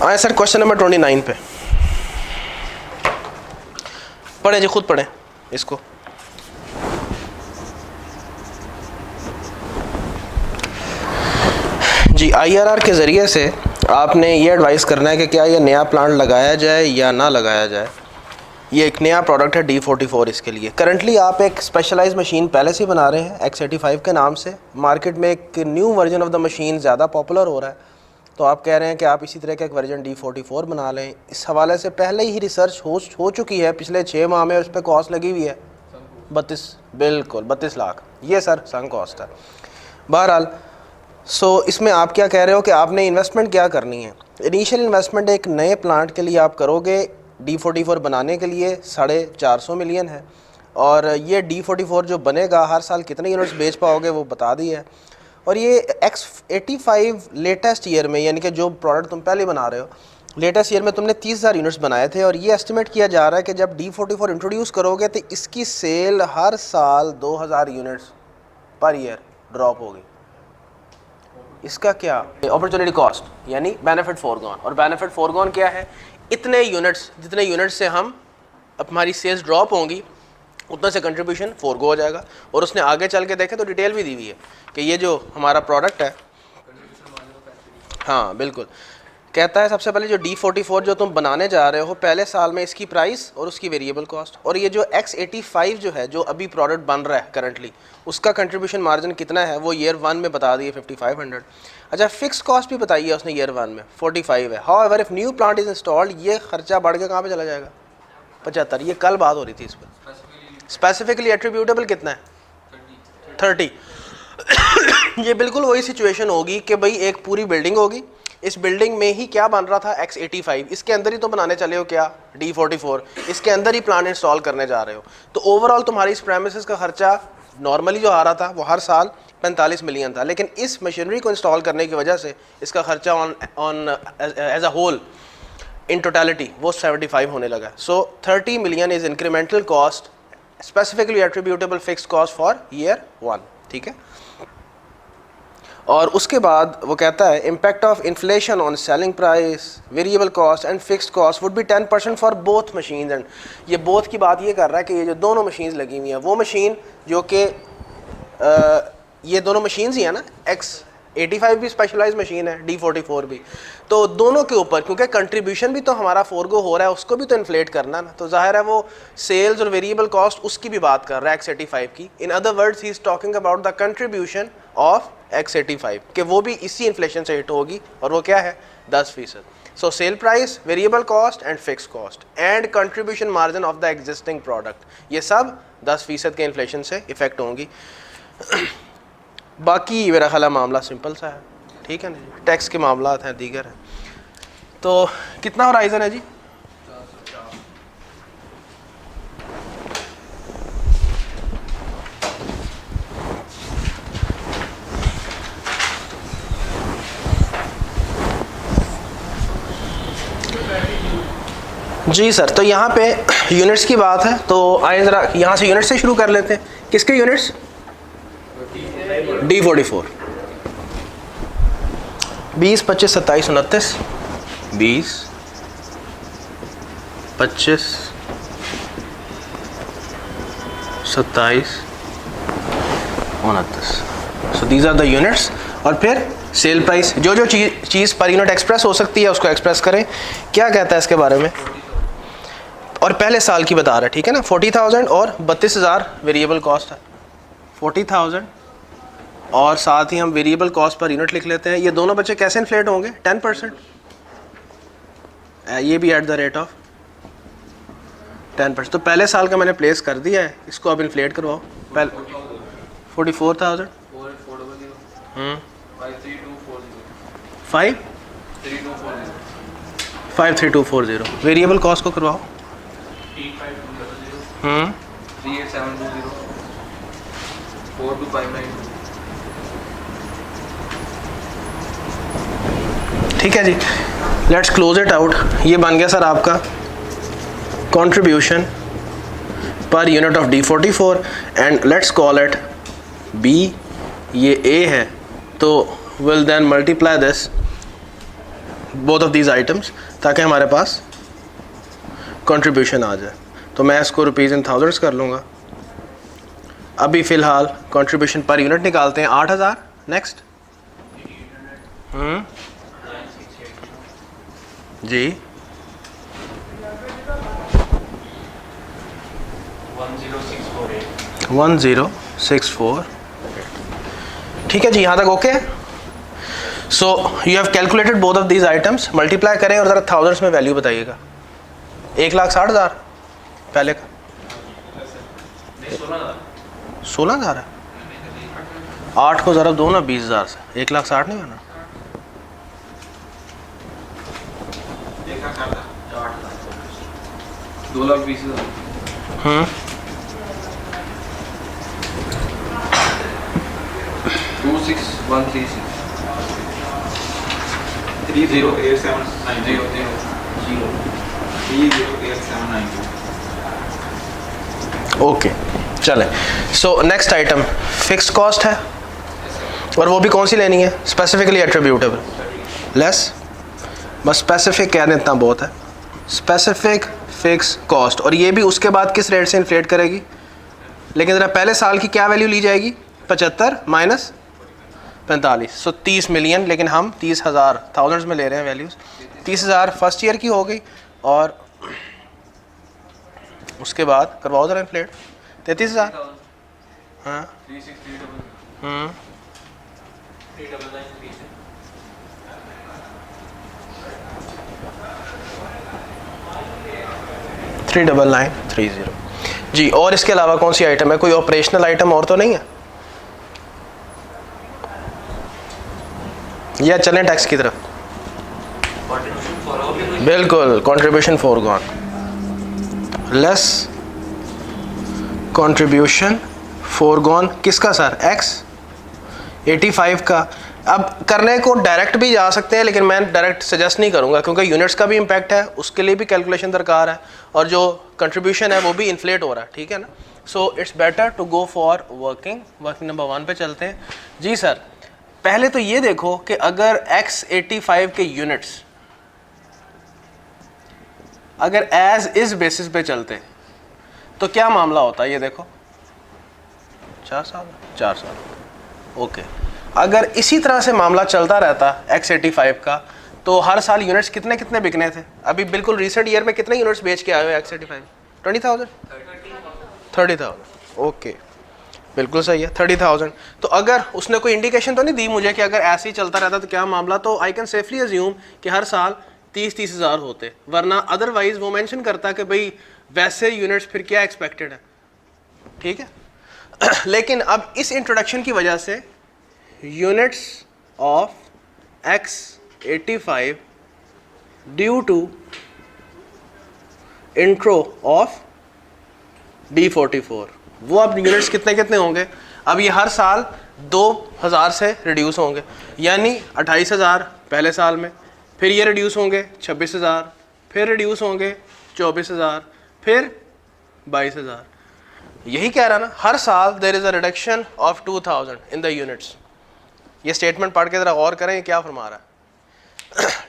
आए sir question number 29 पे पढ़ें जी, खुद पढ़ें इसको। जी आईआरआर के ज़रिए से आपने ये एडवाइस करना है कि क्या ये नया प्लांट लगाया जाए या ना लगाया जाए। ये एक नया प्रोडक्ट है D44। इसके लिए करंटली आप एक स्पेशलाइज्ड मशीन पहले से बना रहे हैं X85 के नाम से। मार्केट में एक new version of the machine ज़्यादा पॉपुलर हो रहा है, तो आप कह रहे हैं कि आप इसी तरह का एक वर्जन D44 बना लें। इस हवाले से पहले ही रिसर्च हो चुकी है पिछले 6 माह में, और उस पर कॉस्ट लगी हुई है 32 लाख। ये सर संग कॉस्ट है। बहरहाल इसमें आप क्या कह रहे हो कि आपने इन्वेस्टमेंट क्या करनी है। इनिशियल इन्वेस्टमेंट एक नए प्लांट के लिए आप करोगे D44 बनाने के लिए 450 मिलियन है, और ये D44 जो बनेगा हर साल कितने यूनिट्स बेच पाओगे वो बता दिया है। और ये X85 लेटेस्ट ईयर में, यानी कि जो प्रोडक्ट तुम पहले बना रहे हो, लेटेस्ट ईयर में तुमने 30,000 यूनिट्स बनाए थे, और ये एस्टिमेट किया जा रहा है कि जब D44 इंट्रोड्यूस करोगे तो इसकी सेल हर साल 2000 यूनिट्स पर ईयर ड्रॉप होगी। इसका क्या अपॉर्चुनिटी कॉस्ट यानी बेनिफिट फोरगॉन। और बेनिफिट फोरगॉन क्या है, इतने यूनिट्स जितने यूनिट्स से हम हमारी सेल्स ड्रॉप होंगी उतना से कंट्रीब्यूशन फोरगो हो जाएगा। और उसने आगे चल के देखे तो डिटेल भी दी हुई है कि ये जो हमारा प्रोडक्ट है, हाँ बिल्कुल, कहता है सबसे पहले जो D44 जो तुम बनाने जा रहे हो पहले साल में इसकी प्राइस और उसकी वेरिएबल कॉस्ट, और ये जो X85 जो है जो अभी प्रोडक्ट बन रहा है करंटली, उसका कंट्रीब्यूशन मार्जिन कितना है वो ईयर 1 में बता दिए 5500। अच्छा फिक्स कॉस्ट भी बताइए उसने ईयर 1 में 45 है। However if new plant is installed ये खर्चा बढ़ के कहाँ पे चला जाएगा 75। ये कल बात हो रही थी इस पर। स्पेसिफिकली एट्रीब्यूटेबल कितना है 30। ये बिल्कुल वही सिचुएशन होगी कि भाई एक पूरी बिल्डिंग होगी, इस बिल्डिंग में ही क्या बन रहा था X85, इसके अंदर ही तो बनाने चले हो क्या D44, इसके अंदर ही प्लान इंस्टॉल करने जा रहे हो। तो ओवरऑल तुम्हारी इस प्रेमिसेस का खर्चा नॉर्मली जो आ रहा था वो हर साल 45 मिलियन था, लेकिन इस मशीनरी को इंस्टॉल करने की वजह से इसका खर्चा on as a whole in totality वो 75 होने लगा। So 30 million is incremental cost specifically attributable fixed cost for year 1। ठीक है, और उसके बाद वो कहता है impact of inflation on selling price, variable cost and fixed cost would be 10% for both machines. And ये बोथ की बात ये कर रहा है कि ये जो दोनों मशीन्स लगी हुई हैं, वो मशीन जो कि ये दोनों मशीन्स ही है ना, X85 भी स्पेशलाइज्ड मशीन है, D44 भी, तो दोनों के ऊपर क्योंकि कंट्रीब्यूशन भी तो हमारा फोरगो हो रहा है, उसको भी तो इन्फ्लेट करना ना, तो जाहिर है वो सेल्स और वेरिएबल कॉस्ट उसकी भी बात कर रहा है X85 की। In other words he is talking about the contribution of X85 कि वो भी इसी इन्फ्लेशन से हिट होगी, और वो क्या है 10%। So sale price, variable cost and fix cost and contribution margin of the existing product, ये सब 10% के इन्फ्लेशन से इफेक्ट होंगी। बाकी मेरा ख्याल मामला सिंपल सा है, ठीक है ना, टैक्स के मामला हैं दीगर हैं। तो कितना होराइजन है जी, जी सर। तो यहाँ पे यूनिट्स की बात है, तो आइए ज़रा यहाँ से यूनिट से शुरू कर लेते हैं। किसके units, D44। 20, 25, 27, 29, 20, 25, 27, 29। So these are the units. और फिर सेल प्राइस, जो जो चीज़ पर यूनिट एक्सप्रेस हो सकती है उसको एक्सप्रेस करें। क्या कहता है इसके बारे में, और पहले साल की बता रहा है, ठीक है ना। 40,000 और 32,000 वेरिएबल कॉस्ट है, 40,000 और साथ ही हम वेरिएबल कॉस्ट पर यूनिट लिख लेते हैं। ये दोनों बच्चे कैसे इन्फ्लेट होंगे 10%, ये भी एट द रेट ऑफ 10%। तो पहले साल का मैंने प्लेस कर दिया है, इसको अब इन्फ्लेट करवाओ। पहले 44,000 53240 वेरिएबल कॉस्ट को करवाओ 38720 4259। ठीक है जी, लेट्स क्लोज इट आउट। ये बन गया सर आपका contribution per unit of D44 and let's call it B, ये A है, तो will then multiply this both of these items, ताकि हमारे पास कंट्रीब्यूशन आ जाए। तो मैं इसको रुपीज़ इन थाउजेंड्स कर लूँगा। अभी फ़िलहाल कंट्रीब्यूशन पर यूनिट निकालते हैं 8000। नेक्स्ट जी 10648। ठीक है जी, यहाँ तक ओके है। So you have calculated both of these items, multiply करें और ज़रा थाउजेंड्स में वैल्यू बताइएगा। 1,60,000 पहले का 16,000 है। 8 को ज़रा दो ना 20,000 से, 1,60,000 नहीं बना। 2,20,000। 26136 ओके चलें। So next item fixed cost है, और वो भी कौन सी लेनी है? स्पेसिफिकली एट्रीब्यूटेबल लेस, बस स्पेसिफिक कह दें इतना बहुत है। स्पेसिफिक फिक्स कॉस्ट, और ये भी उसके बाद किस रेट से इन्फ्लेट करेगी? लेकिन ज़रा पहले साल की क्या वैल्यू ली जाएगी? 75 माइनस 45, सो 30 मिलियन, लेकिन हम 30,000 थाउजेंड्स में ले रहे हैं वैल्यूज़। 30,000 फर्स्ट ईयर की हो गई, और उसके बाद करवाओ ज़रा इन्फ्लेट 33,000। हाँ 39930 जी। और इसके अलावा कौन सी आइटम है? कोई ऑपरेशनल आइटम और तो नहीं है? या चलें टैक्स की तरफ? बिल्कुल, contribution foregone less contribution foregone किसका सर? एक्स 85 का। अब करने को डायरेक्ट भी जा सकते हैं, लेकिन मैं डायरेक्ट सजेस्ट नहीं करूंगा, क्योंकि यूनिट्स का भी इम्पैक्ट है, उसके लिए भी कैलकुलेशन दरकार है, और जो कंट्रीब्यूशन है वो भी इन्फ्लेट हो रहा है, ठीक है ना। So it's better to go for working number 1 पे चलते हैं जी। सर पहले तो ये देखो कि अगर X85 के यूनिट्स अगर एज इज बेसिस पे चलते तो क्या मामला होता है? ये देखो 4 साल ओके। अगर इसी तरह से मामला चलता रहता X85 का, तो हर साल यूनिट्स कितने कितने बिकने थे? अभी बिल्कुल रिसेंट ईयर में कितने यूनिट्स बेच के आए हो X85? 20,000 30,000 ओके, बिल्कुल सही है 30,000। तो अगर उसने कोई इंडिकेशन तो नहीं दी मुझे कि अगर ऐसे ही चलता रहता तो क्या मामला, तो आई कैन सेफली अज्यूम कि हर साल 30,000 होते, वरना अदरवाइज वो मेंशन करता कि भाई वैसे यूनिट्स फिर क्या एक्सपेक्टेड है, ठीक है। लेकिन अब इस इंट्रोडक्शन की वजह से units of X85 due to intro of D44, वो अब यूनिट्स कितने कितने होंगे? अब ये हर साल 2,000 से रिड्यूस होंगे, यानी 28,000 पहले साल में, फिर ये रिड्यूस होंगे 26,000, फिर रिड्यूस होंगे 24,000, फिर 22,000। यही कह रहा ना, हर साल there is a reduction of 2,000 in the units. ये स्टेटमेंट पढ़ के ज़रा गौर करें, ये क्या फरमा रहा है?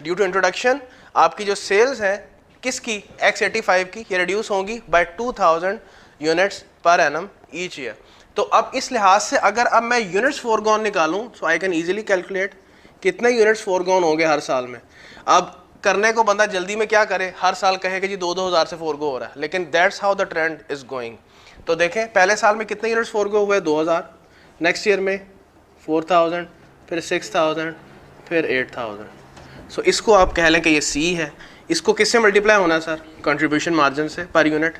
ड्यू टू इंट्रोडक्शन आपकी जो सेल्स हैं किसकी? X85 की, ये रिड्यूस होंगी by 2,000 units per annum each year. तो अब इस लिहाज से अगर अब मैं यूनिट्स फोरगॉन निकालूं, सो आई कैन ईजिली कैलकुलेट कितने यूनिट्स फोरगॉन होंगे हर साल में। अब करने को बंदा जल्दी में क्या करे, हर साल कहे कि जी 2,000 से फोरगो हो रहा है, लेकिन that's how the trend is going. तो देखें पहले साल में कितने यूनिट्स फोरगो हुए? 2,000, नेक्स्ट ईयर में 4,000, फिर 6,000, फिर 8,000। सो इसको आप कह लें कि ये सी है। इसको किससे मल्टीप्लाई होना है सर? कंट्रीब्यूशन मार्जिन से per unit.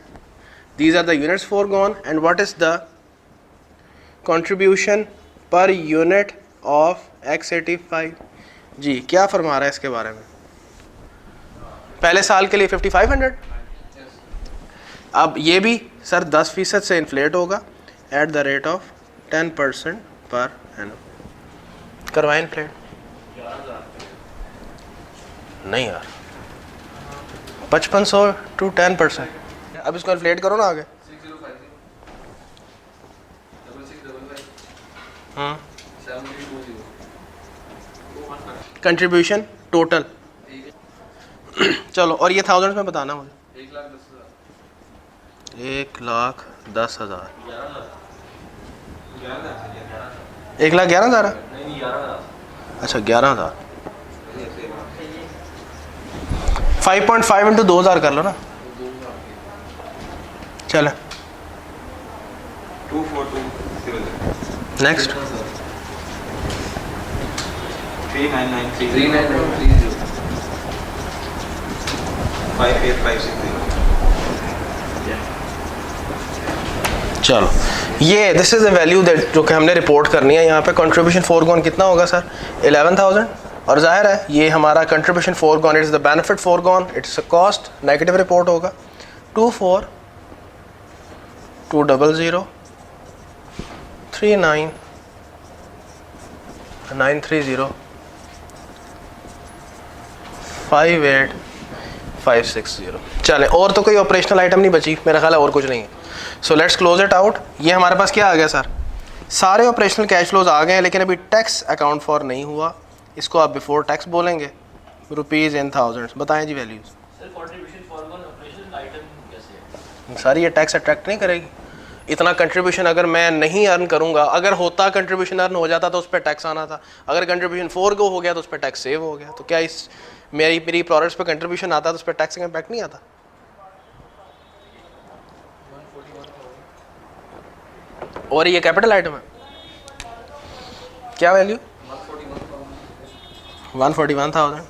These are the units foregone, and what is the contribution per unit of X85? जी क्या फरमा रहा है इसके बारे में? पहले साल के लिए 5,500। अब ये भी सर 10% से इन्फ्लेट होगा at the rate of 10% per annum. करवाएं इन्फ्लेट? नहीं यार, 5500 टू 10%। अब इसको इन्फ्लेट करो ना आगे। 6050 कंट्रीब्यूशन टोटल चलो, और ये थाउजेंड में बताना मुझे। 1,10,000 1,11,000 1,11,000 नहीं 11,000 अच्छा 11,000 5.5 इंटू 2,000 कर लो ना। चले 24200 नेक्स्ट 3993 3930 58560 चलो, ये this is the value that जो कि हमने रिपोर्ट करनी है। यहाँ पे कंट्रीब्यूशन फोरगॉन कितना होगा सर? 11,000। और जाहिर है ये हमारा contribution forgone, it's the benefit forgone, it's a cost, negative report होगा। 24,200 39,930 58,560। चले, और तो कोई ऑपरेशनल आइटम नहीं बची मेरा ख्याल है, और कुछ नहीं है। So let's close it out. ये हमारे पास क्या आ गया सर? सारे ऑपरेशनल कैश फ्लोज आ गए हैं, लेकिन अभी टैक्स अकाउंट फॉर नहीं हुआ। इसको आप बिफोर टैक्स बोलेंगे, रुपीज़ इन थाउजेंड्स। बताएं जी values. Sir contribution forgone operational item कैसे है? सर ये टैक्स अट्रैक्ट नहीं करेगी। इतना कंट्रीब्यूशन अगर मैं नहीं अर्न करूंगा, अगर होता कंट्रीब्यूशन अर्न हो जाता तो उस पर टैक्स आना था। अगर कंट्रीब्यूशन फोरगो हो गया तो उस पर टैक्स सेव हो गया। तो क्या इस मेरी प्रोडक्ट्स पे कंट्रीब्यूशन आता तो उस पर टैक्स का इम्पैक्ट नहीं आता? और ये कैपिटल आइटम है, क्या वैल्यू? 141,000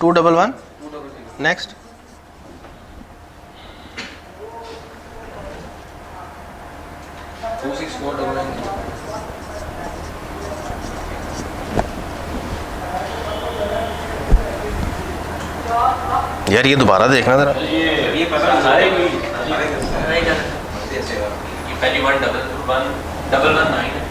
211 नेक्स्ट 26499 यार ये दोबारा देखना जरा। ये पता सारे नहीं ये पहली 11119 है।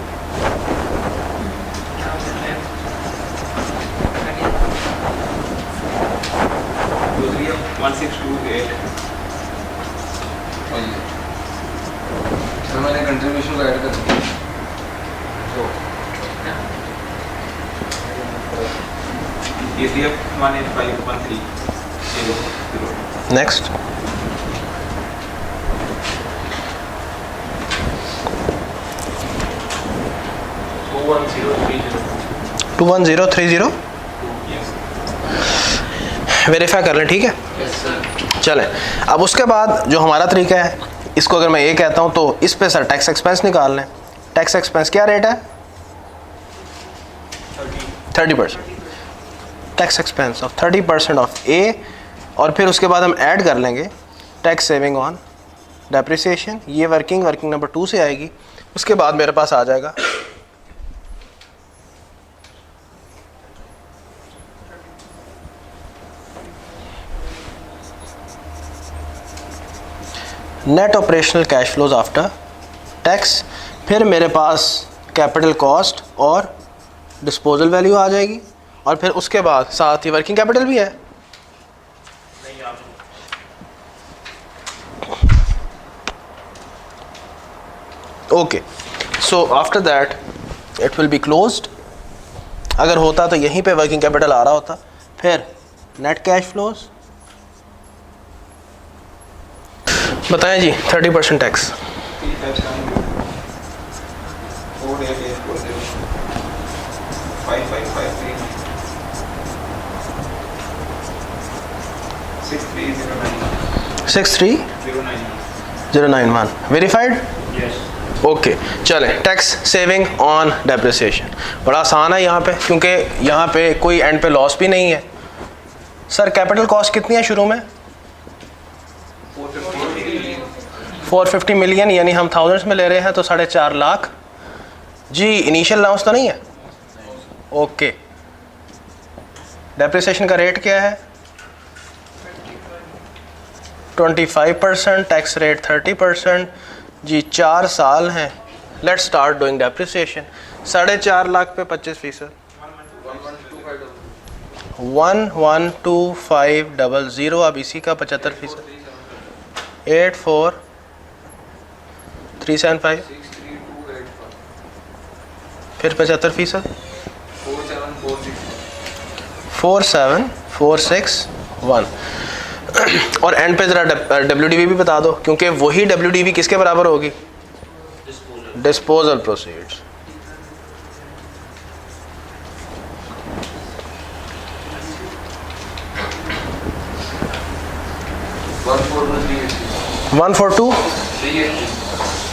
1628 सर मैंने कंट्रीब्यूशन को ऐड कर दिया। ACF 1851300 नेक्स्ट 21030 वेरीफाई कर लें, ठीक है। Yes sir. चलें, अब उसके बाद जो हमारा तरीका है, इसको अगर मैं ये कहता हूँ तो इस पे सर टैक्स एक्सपेंस निकाल लें। टैक्स एक्सपेंस क्या रेट है? 30%। टैक्स एक्सपेंस ऑफ 30% ऑफ ए, और फिर उसके बाद हम ऐड कर लेंगे टैक्स सेविंग ऑन डेप्रिसिएशन। ये वर्किंग नंबर 2 से आएगी। उसके बाद मेरे पास आ जाएगा net operational cash flows after tax. फिर मेरे पास कैपिटल कॉस्ट और डिस्पोजल वैल्यू आ जाएगी, और फिर उसके बाद साथ ही वर्किंग कैपिटल भी है। Okay, so after that it will be closed. अगर होता तो यहीं पे वर्किंग कैपिटल आ रहा होता। फिर नेट कैश फ्लोज बताएं जी। 30% टैक्स 63091 वेरीफाइड। ओके, चलें, टैक्स सेविंग ऑन डेप्रिसिएशन बड़ा आसान है यहाँ पे, क्योंकि यहाँ पे कोई एंड पे लॉस भी नहीं है। सर कैपिटल कॉस्ट कितनी है शुरू में? 450 मिलियन, यानी हम थाउजेंड्स में ले रहे हैं तो 4.5 लाख जी। इनिशियल अलाउंस तो नहीं है? ओके, डेप्रिसिएशन का रेट क्या है? 25%, टैक्स रेट 30% जी। 4 साल हैं। Let's start doing depreciation. 4.5 lakh पे 25%, 112,500। अब इसी का 75%, 84,375, फिर 75%, 4746 461 और एंड पे ज़रा WDV भी बता दो, क्योंकि वही WDV किसके बराबर होगी? Disposal proceeds. वन फोर 142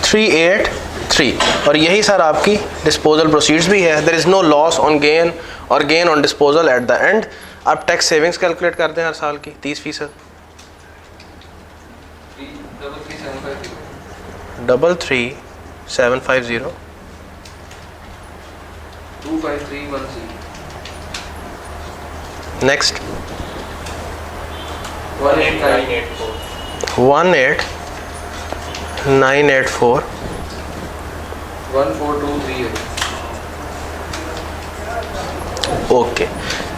383 383 और यही सर आपकी डिस्पोजल प्रोसीड्स भी है। There is no loss on gain और gain on disposal at the end. आप टैक्स सेविंग्स कैलकुलेट करते हैं हर साल की 30%। 33750 25310 नेक्स्ट 18984 18984 14238 ओके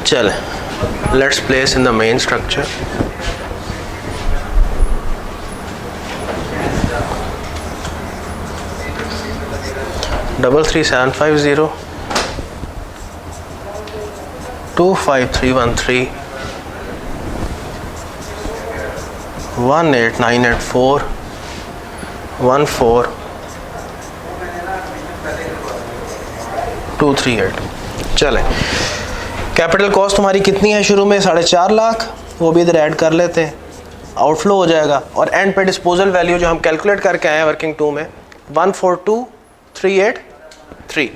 चले let's place in the main structure. Double 33750 25313 18984 14238। चलें, कैपिटल कॉस्ट तुम्हारी कितनी है शुरू में? 4.5 लाख, वो भी इधर ऐड कर लेते हैं, आउटफ्लो हो जाएगा। और एंड पे डिस्पोजल वैल्यू जो हम कैलकुलेट करके आए हैं वर्किंग 2 में 142,383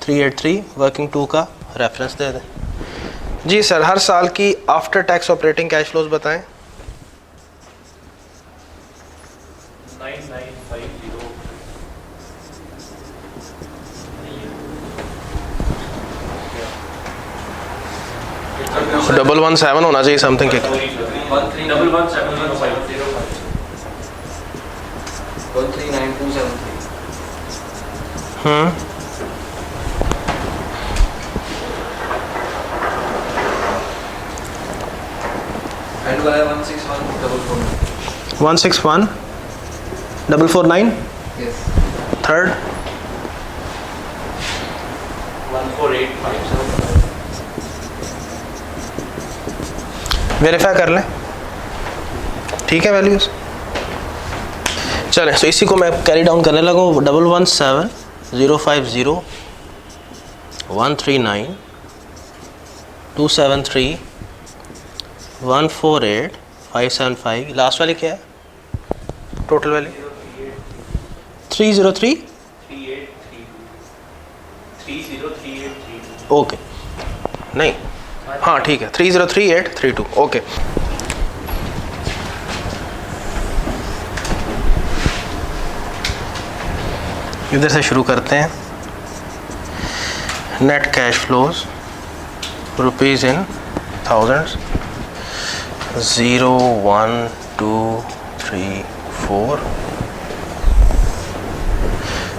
383 वर्किंग 2 का रेफरेंस दे दें। जी सर, हर साल की after tax operating cash flows बताएं। 117 होना चाहिए समथिंग के। 139273 एंड वाला 161449 161,449 यस थर्ड 148,575 वेरीफाई कर लें, ठीक है वैल्यूज। चलें, तो इसी को मैं कैरी डाउन करने लगा हूँ। 117,050 139 273 148,575। लास्ट वाली क्या है? टोटल वैल्यू 303 ओके नहीं, हाँ ठीक है 303832 ओके। इधर से शुरू करते हैं। Net cash flows rupees in thousands 0 1 2 3 4।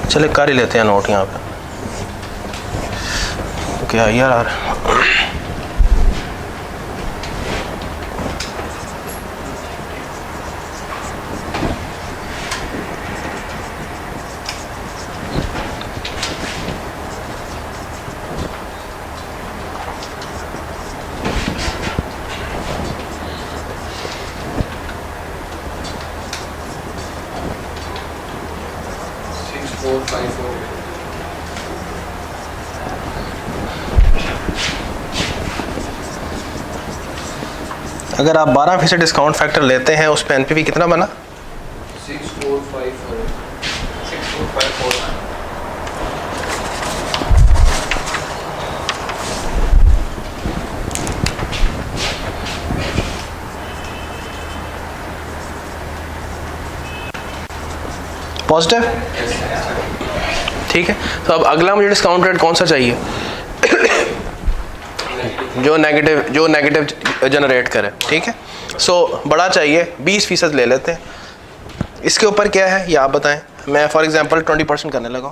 चले कर ही लेते हैं नोट यहाँ पे, क्या यार। अगर आप 12% डिस्काउंट फैक्टर लेते हैं उस पर एनपीवी कितना बना? 6454 पॉजिटिव, ठीक है। तो अब अगला मुझे डिस्काउंट रेट कौन सा चाहिए? जो नेगेटिव जनरेट करे, ठीक है। सो बड़ा चाहिए, 20% ले लेते हैं। इसके ऊपर क्या है ये आप बताएं। मैं फॉर एग्जांपल 20% करने लगा।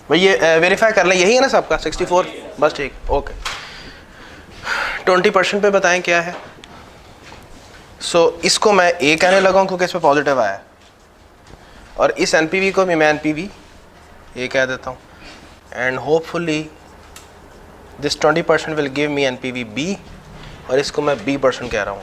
भाई ये वेरीफाई कर लें, यही है ना सबका 64? बस ठीक, ओके। 20% पे बताएं क्या है। सो इसको मैं ए कहने लगा क्योंकि इस पर पॉजिटिव आया, और इस एनपीवी को भी मैं एनपीवी ए कह देता हूँ। And hopefully this 20% will give me NPV B, और इसको मैं B% कह रहा हूँ।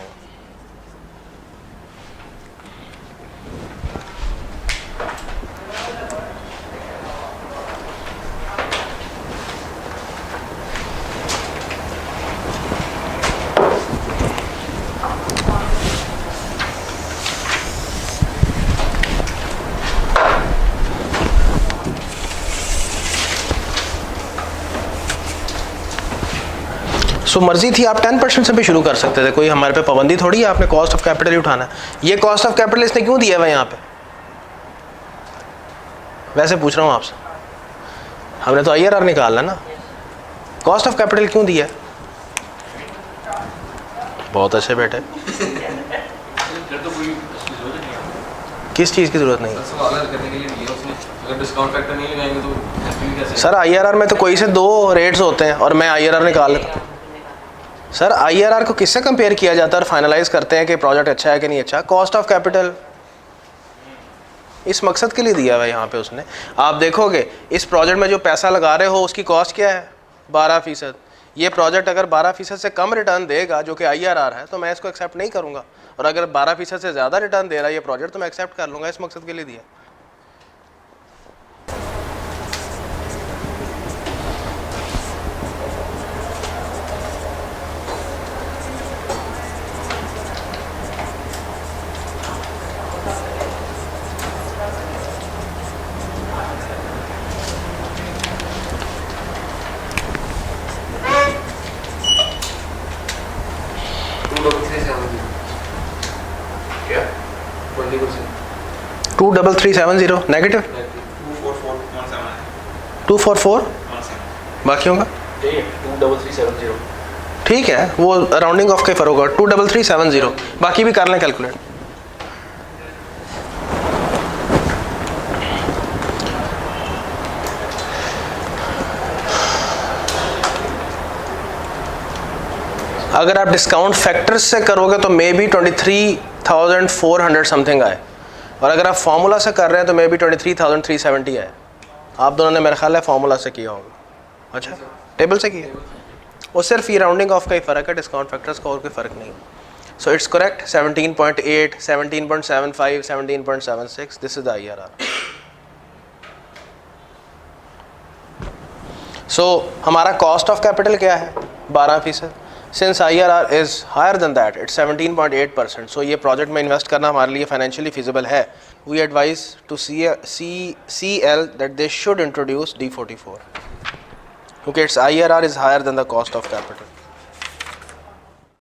सो मर्जी थी, आप 10% से भी शुरू कर सकते थे, कोई हमारे पे पाबंदी थोड़ी है, आपने कॉस्ट ऑफ कैपिटल ही उठाना है। ये कॉस्ट ऑफ कैपिटल इसने क्यों दिया है यहाँ पे? वैसे पूछ रहा हूँ आपसे, हमने तो IRR निकालना ना, कॉस्ट ऑफ कैपिटल क्यों दिया है? बहुत अच्छे बेटे, किस चीज़ की ज़रूरत नहीं है करने के लिए दिया उसने। अगर डिस्काउंट फैक्टर नहीं लगाएंगे तो एनपीवी कैसे? सर? IRR में तो कोई से 2 रेट्स होते हैं और मैं IRR निकाल लेता हूँ। सर IRR को किससे कंपेयर किया जाता है और फाइनलाइज करते हैं कि प्रोजेक्ट अच्छा है कि नहीं अच्छा? कॉस्ट ऑफ कैपिटल इस मकसद के लिए दिया हुआ है यहाँ पे उसने। आप देखोगे इस प्रोजेक्ट में जो पैसा लगा रहे हो उसकी कॉस्ट क्या है? 12%। ये प्रोजेक्ट अगर 12% से कम रिटर्न देगा जो कि IRR है तो मैं इसको एक्सेप्ट नहीं करूँगा, और अगर 12% से ज़्यादा रिटर्न दे रहा है ये प्रोजेक्ट तो मैं एक्सेप्ट कर लूँगा। इस मकसद के लिए दिया। क्या 20%? 23370 नेगेटिव 24417 है 244 17। बाकियों का 23370 ठीक है, वो राउंडिंग ऑफ का फ़र्क होगा। 23370 बाकी भी कर लें कैलकुलेट। अगर आप डिस्काउंट फैक्टर्स से करोगे तो मे बी 23,400 समथिंग आए, और अगर आप फार्मूला से कर रहे हैं तो मे बी 23,370 आए। आप दोनों ने मेरा ख्याल है फार्मूला से किया होगा। अच्छा, टेबल से किया, वो सिर्फ ये राउंडिंग ऑफ का ही फ़र्क है, डिस्काउंट फैक्टर्स का और कोई फ़र्क नहीं। So it's correct. 17.8, 17.75, 17.76, this is the IRR। So हमारा कॉस्ट ऑफ कैपिटल क्या है? 12%। Since IRR is higher than that, it's 17.8%। सो ये प्रोजेक्ट में इन्वेस्ट करना हमारे लिए फाइनेंशियली फिजिबल है। We advise to CL that they should introduce D44 क्योंकि it's IRR is higher than the cost of capital.